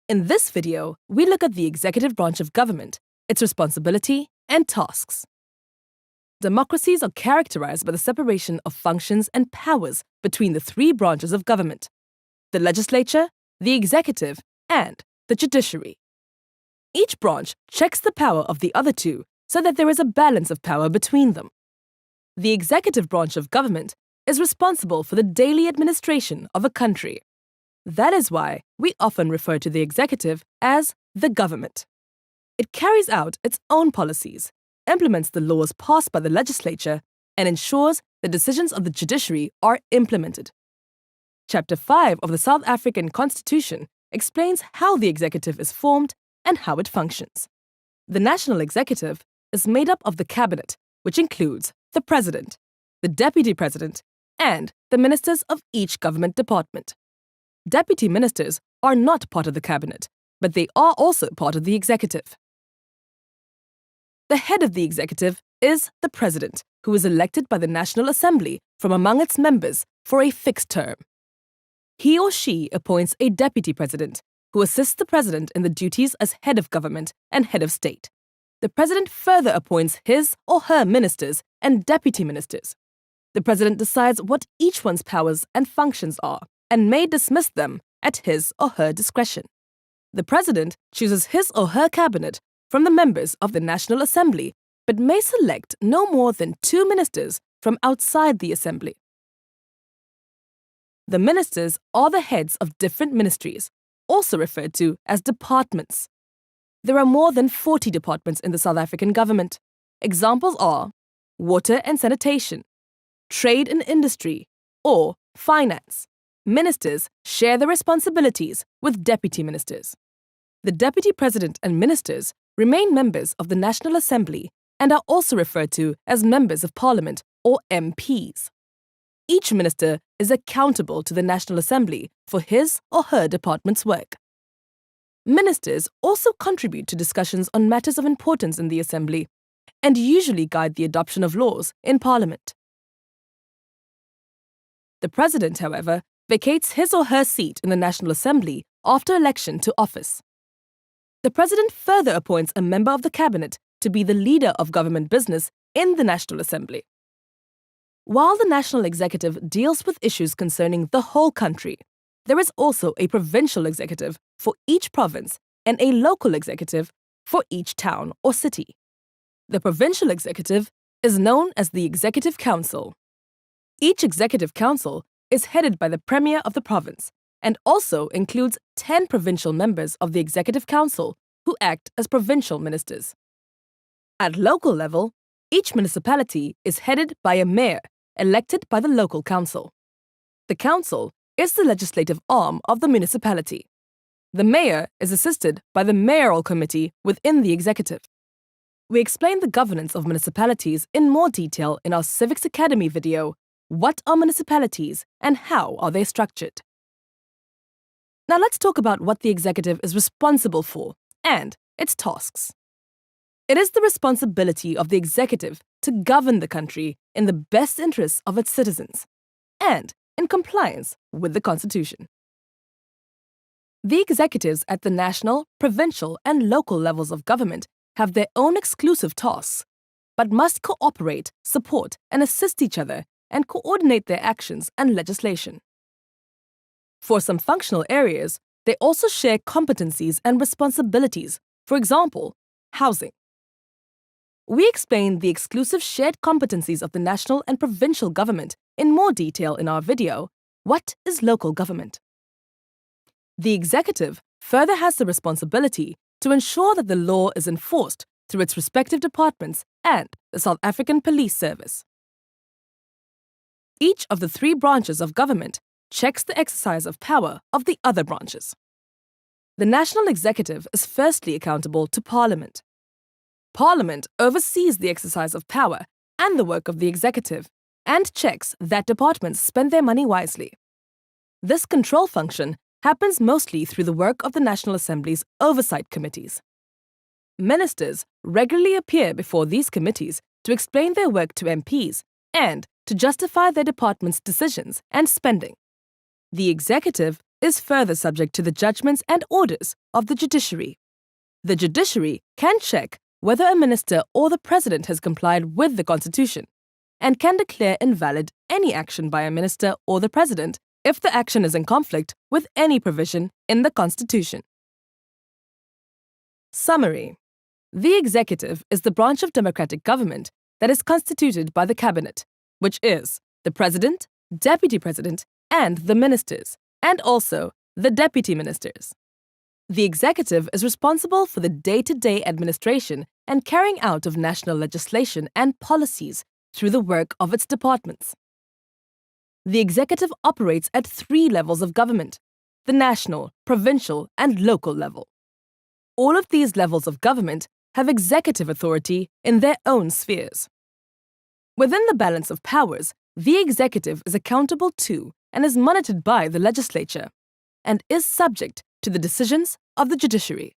In this video, we look at the executive branch of government, its responsibility and tasks. Democracies are characterized by the separation of functions and powers between the three branches of government: the legislature, the executive, and the judiciary. Each branch checks the power of the other two so that there is a balance of power between them. The executive branch of government is responsible for the daily administration of a country. That is why we often refer to the executive as the government. It carries out its own policies, implements the laws passed by the legislature, and ensures the decisions of the judiciary are implemented. Chapter 5 of the South African Constitution explains how the executive is formed and how it functions. The national executive is made up of the cabinet, which includes the president, the deputy president, and the ministers of each government department. Deputy ministers are not part of the cabinet, but they are also part of the executive. The head of the executive is the president, who is elected by the National Assembly from among its members for a fixed term. He or she appoints a deputy president, who assists the president in the duties as head of government and head of state. The president further appoints his or her ministers and deputy ministers. The president decides what each one's powers and functions are, and may dismiss them at his or her discretion. The president chooses his or her cabinet from the members of the National Assembly, but may select no more than 2 ministers from outside the Assembly. The ministers are the heads of different ministries, also referred to as departments. There are more than 40 departments in the South African government. Examples are water and sanitation, trade and industry, or finance. Ministers share the responsibilities with deputy ministers. The deputy president and ministers remain members of the National Assembly and are also referred to as members of parliament, or MPs. Each minister is accountable to the National Assembly for his or her department's work. Ministers also contribute to discussions on matters of importance in the Assembly and usually guide the adoption of laws in Parliament. The President, however, vacates his or her seat in the National Assembly after election to office. The President further appoints a member of the Cabinet to be the leader of government business in the National Assembly. While the National Executive deals with issues concerning the whole country, there is also a provincial executive for each province and a local executive for each town or city. The provincial executive is known as the Executive Council. Each Executive Council is headed by the Premier of the province and also includes 10 provincial members of the Executive Council who act as provincial ministers. At local level, each municipality is headed by a mayor elected by the local council. The council is the legislative arm of the municipality. The mayor is assisted by the mayoral committee within the executive. We explain the governance of municipalities in more detail in our Civics Academy video, What are municipalities and how are they structured? Now let's talk about what the executive is responsible for and its tasks. It is the responsibility of the executive to govern the country in the best interests of its citizens and in compliance with the Constitution. The executives at the national, provincial, and local levels of government have their own exclusive tasks, but must cooperate, support, and assist each other and coordinate their actions and legislation. For some functional areas, they also share competencies and responsibilities, for example, housing. We explain the exclusive shared competencies of the national and provincial government in more detail in our video, What is Local Government? The executive further has the responsibility to ensure that the law is enforced through its respective departments and the South African Police Service. Each of the 3 branches of government checks the exercise of power of the other branches. The national executive is firstly accountable to Parliament. Parliament oversees the exercise of power and the work of the executive and checks that departments spend their money wisely. This control function happens mostly through the work of the National Assembly's oversight committees. Ministers regularly appear before these committees to explain their work to MPs and to justify their department's decisions and spending. The executive is further subject to the judgments and orders of the judiciary. The judiciary can check whether a minister or the president has complied with the Constitution and can declare invalid any action by a minister or the president if the action is in conflict with any provision in the Constitution. Summary. The executive is the branch of democratic government that is constituted by the cabinet, which is the president, deputy president, and the ministers, and also the deputy ministers. The executive is responsible for the day-to-day administration and carrying out of national legislation and policies through the work of its departments. The executive operates at 3 levels of government: the national, provincial, and local level. All of these levels of government have executive authority in their own spheres. Within the balance of powers, the executive is accountable to and is monitored by the legislature, and is subject to the decisions of the judiciary.